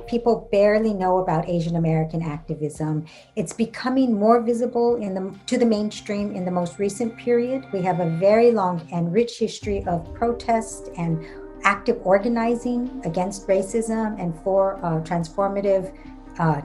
People barely know about Asian American activism. It's becoming more visible to the mainstream in the most recent period. We have a very long and rich history of protest and active organizing against racism and for transformative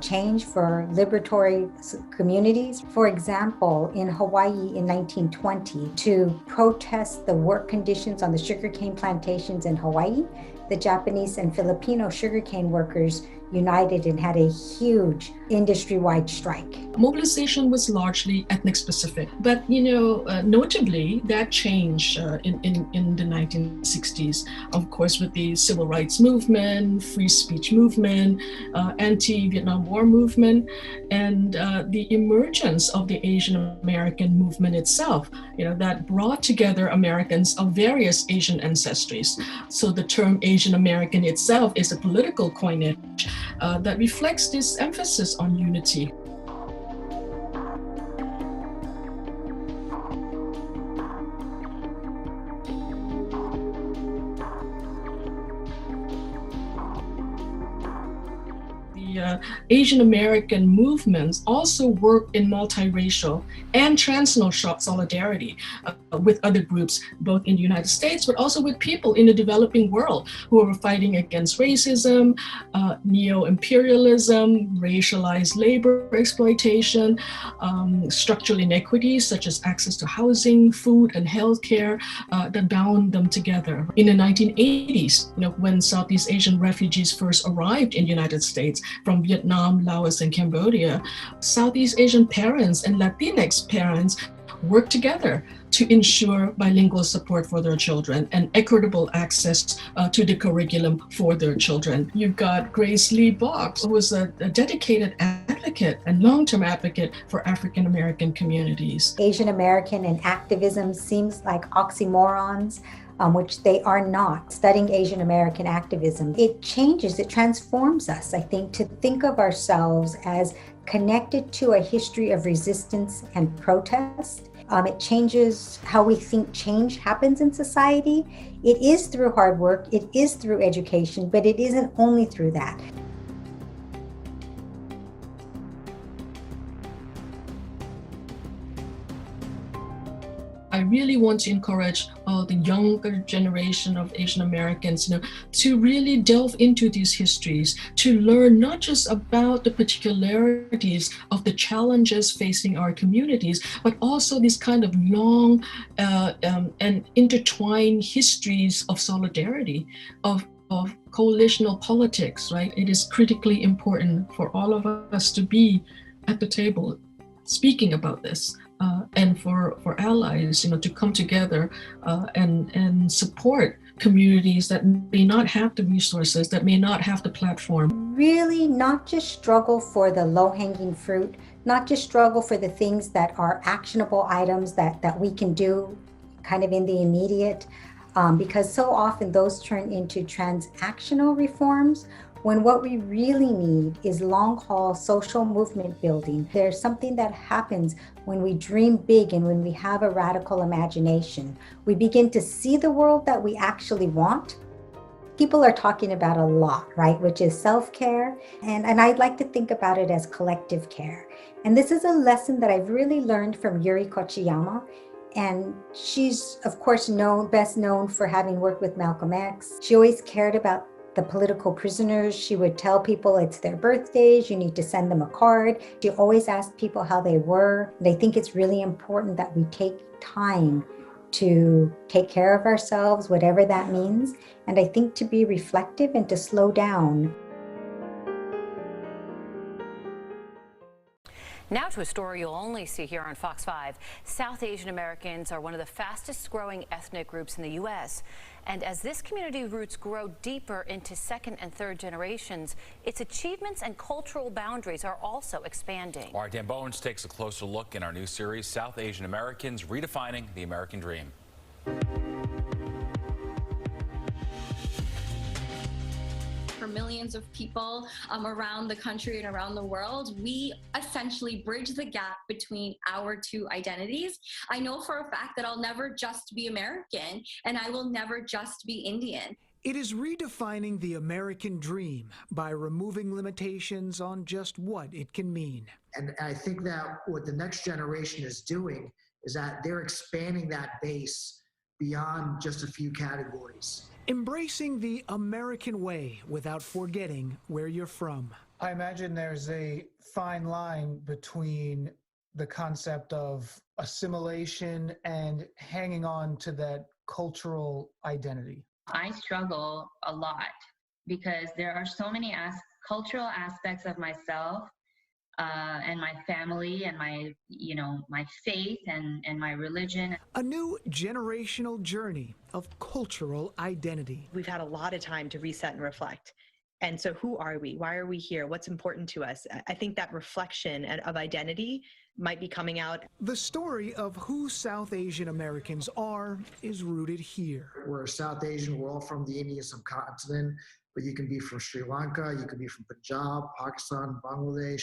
change for liberatory communities. For example, in Hawaii in 1920, to protest the work conditions on the sugarcane plantations in Hawaii, the Japanese and Filipino sugarcane workers united and had a huge industry-wide strike. Mobilization was largely ethnic specific, but notably that changed in the 1960s, of course, with the civil rights movement, free speech movement, anti-Vietnam War movement, and the emergence of the Asian American movement itself, that brought together Americans of various Asian ancestries. So the term Asian American itself is a political coinage that reflects this emphasis on unity. Asian American movements also work in multiracial and transnational solidarity with other groups, both in the United States, but also with people in the developing world who are fighting against racism, neo-imperialism, racialized labor exploitation, structural inequities such as access to housing, food, and healthcare that bound them together. In the 1980s, when Southeast Asian refugees first arrived in the United States from Vietnam, Laos, and Cambodia, Southeast Asian parents and Latinx parents worked together to ensure bilingual support for their children and equitable access to the curriculum for their children. You've got Grace Lee Boggs, who was a dedicated advocate and long-term advocate for African American communities. Asian American and activism seems like oxymorons, which they are not. Studying Asian American activism, it changes, it transforms us, I think, to think of ourselves as connected to a history of resistance and protest. It changes how we think change happens in society. It is through hard work, it is through education, but it isn't only through that. I really want to encourage the younger generation of Asian Americans, to really delve into these histories, to learn not just about the particularities of the challenges facing our communities, but also these kind of long and intertwined histories of solidarity, of coalitional politics, right? It is critically important for all of us to be at the table speaking about this. And for allies, to come together and support communities that may not have the resources, that may not have the platform. Really not just struggle for the low-hanging fruit, not just struggle for the things that are actionable items that we can do kind of in the immediate, because so often those turn into transactional reforms, when what we really need is long-haul social movement building. There's something that happens when we dream big and when we have a radical imagination. We begin to see the world that we actually want. People are talking about a lot, right? Which is self-care. And I'd like to think about it as collective care. And this is a lesson that I've really learned from Yuri Kochiyama. And she's, of course, best known for having worked with Malcolm X. She always cared about the political prisoners. She would tell people it's their birthdays, you need to send them a card. She always asked people how they were. And I think it's really important that we take time to take care of ourselves, whatever that means. And I think to be reflective and to slow down. Now to a story you'll only see here on Fox 5. South Asian Americans are one of the fastest growing ethnic groups in the U.S. And as this community roots grow deeper into second and third generations, its achievements and cultural boundaries are also expanding. All right, Dan Bowens takes a closer look in our new series, South Asian Americans Redefining the American Dream. For millions of people around the country and around the world, we essentially bridge the gap between our two identities. I know for a fact that I'll never just be American and I will never just be Indian. It is redefining the American dream by removing limitations on just what it can mean. And I think that what the next generation is doing is that they're expanding that base beyond just a few categories. Embracing the American way without forgetting where you're from. I imagine there's a fine line between the concept of assimilation and hanging on to that cultural identity. I struggle a lot because there are so many cultural aspects of myself and my family and my faith and my religion. A new generational journey of cultural identity. We've had a lot of time to reset and reflect. And so who are we? Why are we here? What's important to us? I think that reflection of identity might be coming out. The story of who South Asian Americans are is rooted here. We're South Asian, we're all from the Indian subcontinent, but you can be from Sri Lanka, you can be from Punjab, Pakistan, Bangladesh,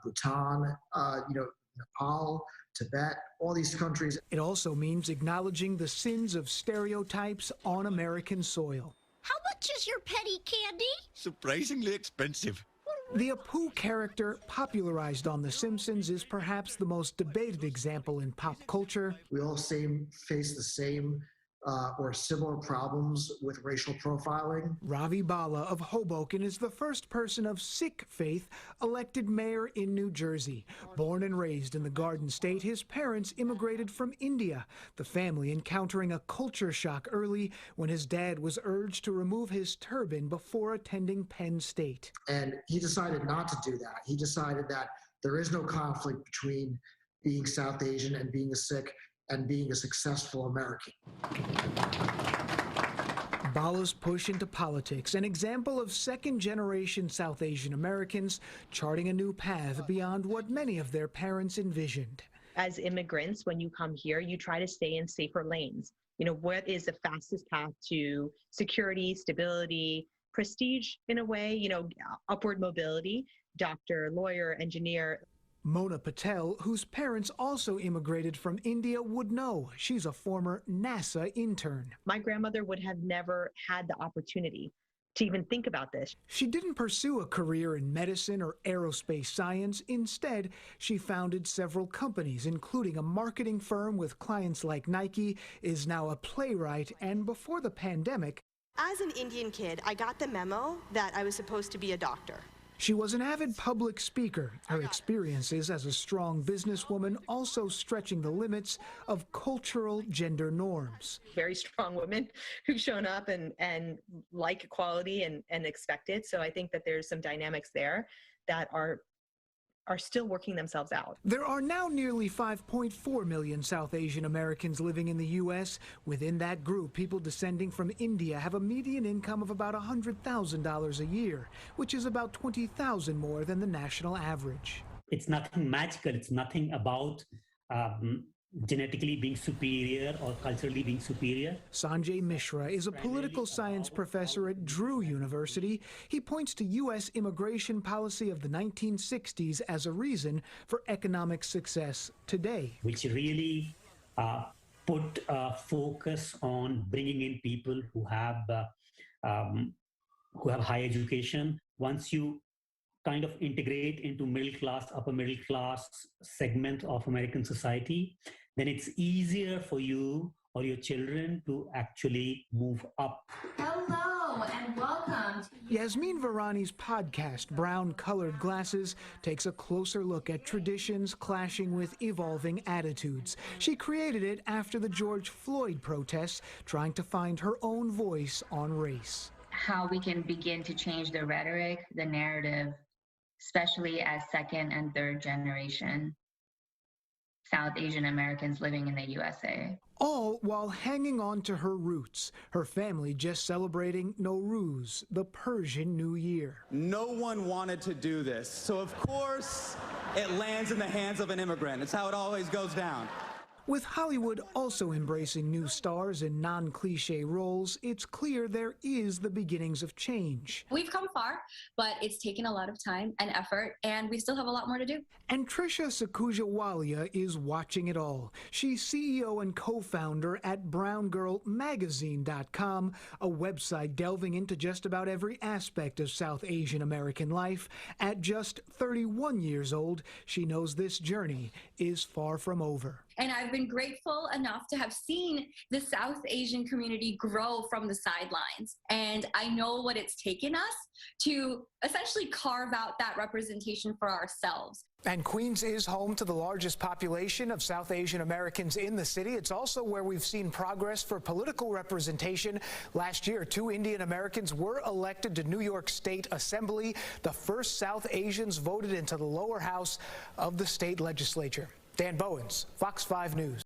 Bhutan, Nepal, Tibet, all these countries. It also means acknowledging the sins of stereotypes on American soil. How much is your penny candy? Surprisingly expensive. The Apu character, popularized on The Simpsons, is perhaps the most debated example in pop culture. We all face the same or similar problems with racial profiling. Ravi Bala of Hoboken is the first person of Sikh faith elected mayor in New Jersey. Born and raised in the Garden State, his parents immigrated from India, the family encountering a culture shock early when his dad was urged to remove his turban before attending Penn State. And he decided not to do that. He decided that there is no conflict between being South Asian and being a Sikh and being a successful American. Bala's push into politics, an example of second-generation South Asian Americans charting a new path beyond what many of their parents envisioned. As immigrants, when you come here, you try to stay in safer lanes. You know, what is the fastest path to security, stability, prestige in a way, upward mobility, doctor, lawyer, engineer. Mona Patel, whose parents also immigrated from India, would know. She's a former NASA intern. My grandmother would have never had the opportunity to even think about this. She didn't pursue a career in medicine or aerospace science. Instead, she founded several companies, including a marketing firm with clients like Nike, is now a playwright, and before the pandemic, as an Indian kid, I got the memo that I was supposed to be a doctor. She was an avid public speaker, her experiences as a strong businesswoman also stretching the limits of cultural gender norms. Very strong women who've shown up and like equality and expect it. So I think that there's some dynamics there that are still working themselves out. There are now nearly 5.4 million South Asian Americans living in the U.S. Within that group, people descending from India have a median income of about $100,000 a year, which is about $20,000 more than the national average. It's nothing magical. It's nothing about genetically being superior or culturally being superior. Sanjay Mishra is a political science professor at Drew University. He points to U.S. immigration policy of the 1960s as a reason for economic success today. Which really put a focus on bringing in people who have high education. Once you kind of integrate into middle class, upper middle class segment of American society, then it's easier for you or your children to actually move up. Hello and welcome to Yasmin Varani's podcast, Brown Colored Glasses, takes a closer look at traditions clashing with evolving attitudes. She created it after the George Floyd protests, trying to find her own voice on race. How we can begin to change the rhetoric, the narrative, especially as second and third generation South Asian Americans living in the USA. All while hanging on to her roots, her family just celebrating Nowruz, the Persian New Year. No one wanted to do this, so of course it lands in the hands of an immigrant. It's how it always goes down. With Hollywood also embracing new stars in non-cliche roles, it's clear there is the beginnings of change. We've come far, but it's taken a lot of time and effort, and we still have a lot more to do. And Trisha Sakuja-Walia is watching it all. She's CEO and co-founder at BrownGirlMagazine.com, a website delving into just about every aspect of South Asian American life. At just 31 years old, she knows this journey is far from over. And I've been grateful enough to have seen the South Asian community grow from the sidelines. And I know what it's taken us to essentially carve out that representation for ourselves. And Queens is home to the largest population of South Asian Americans in the city. It's also where we've seen progress for political representation. Last year, 2 Indian Americans were elected to New York State Assembly. The first South Asians voted into the lower house of the state legislature. Dan Bowens, Fox 5 News.